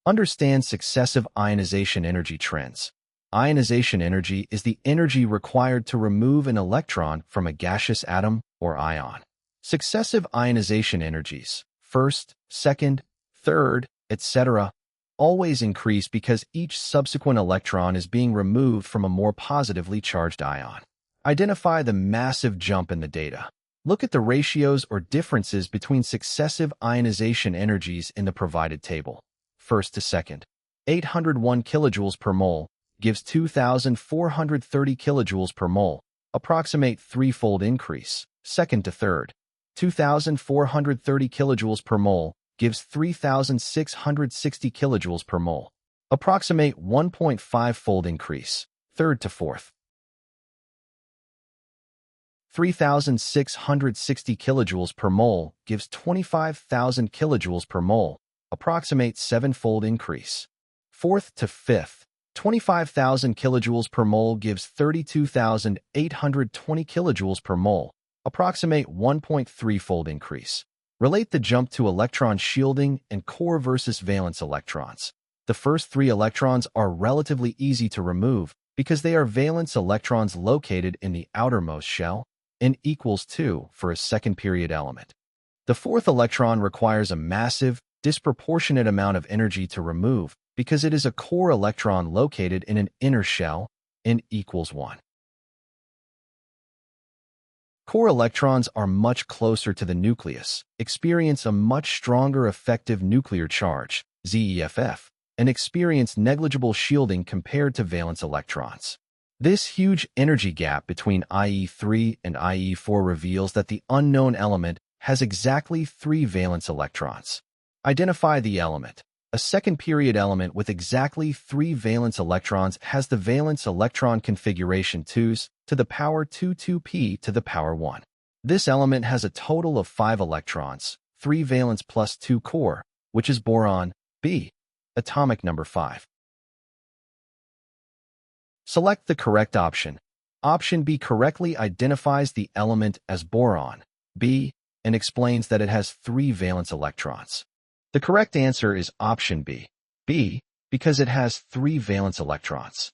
Understand successive ionization energy trends. Ionization energy is the energy required to remove an electron from a gaseous atom or ion. Successive ionization energies, first, second, third, etc., always increase because each subsequent electron is being removed from a more positively charged ion. Identify the massive jump in the data. Look at the ratios or differences between successive ionization energies in the provided table. First to second, 801 kilojoules per mole gives 2,430 kilojoules per mole, approximate threefold increase. Second to third, 2,430 kilojoules per mole gives 3,660 kilojoules per mole, approximate 1.5-fold increase. Third to fourth, 3,660 kilojoules per mole gives 25,000 kilojoules per mole, approximate 7-fold increase. Fourth to fifth, 25,000 kilojoules per mole gives 32,820 kilojoules per mole, approximate 1.3-fold increase. Relate the jump to electron shielding and core versus valence electrons. The first three electrons are relatively easy to remove because they are valence electrons located in the outermost shell, N equals 2 for a second period element. The fourth electron requires a massive, disproportionate amount of energy to remove because it is a core electron located in an inner shell, N equals 1. Core electrons are much closer to the nucleus, experience a much stronger effective nuclear charge, ZEFF, and experience negligible shielding compared to valence electrons. This huge energy gap between IE3 and IE4 reveals that the unknown element has exactly 3 valence electrons. Identify the element. A second period element with exactly 3 valence electrons has the valence electron configuration 2s to the power 2p to the power 1. This element has a total of 5 electrons, 3 valence plus 2 core, which is boron B, atomic number 5. Select the correct option. Option B correctly identifies the element as boron B and explains that it has 3 valence electrons. The correct answer is option B, because it has 3 valence electrons.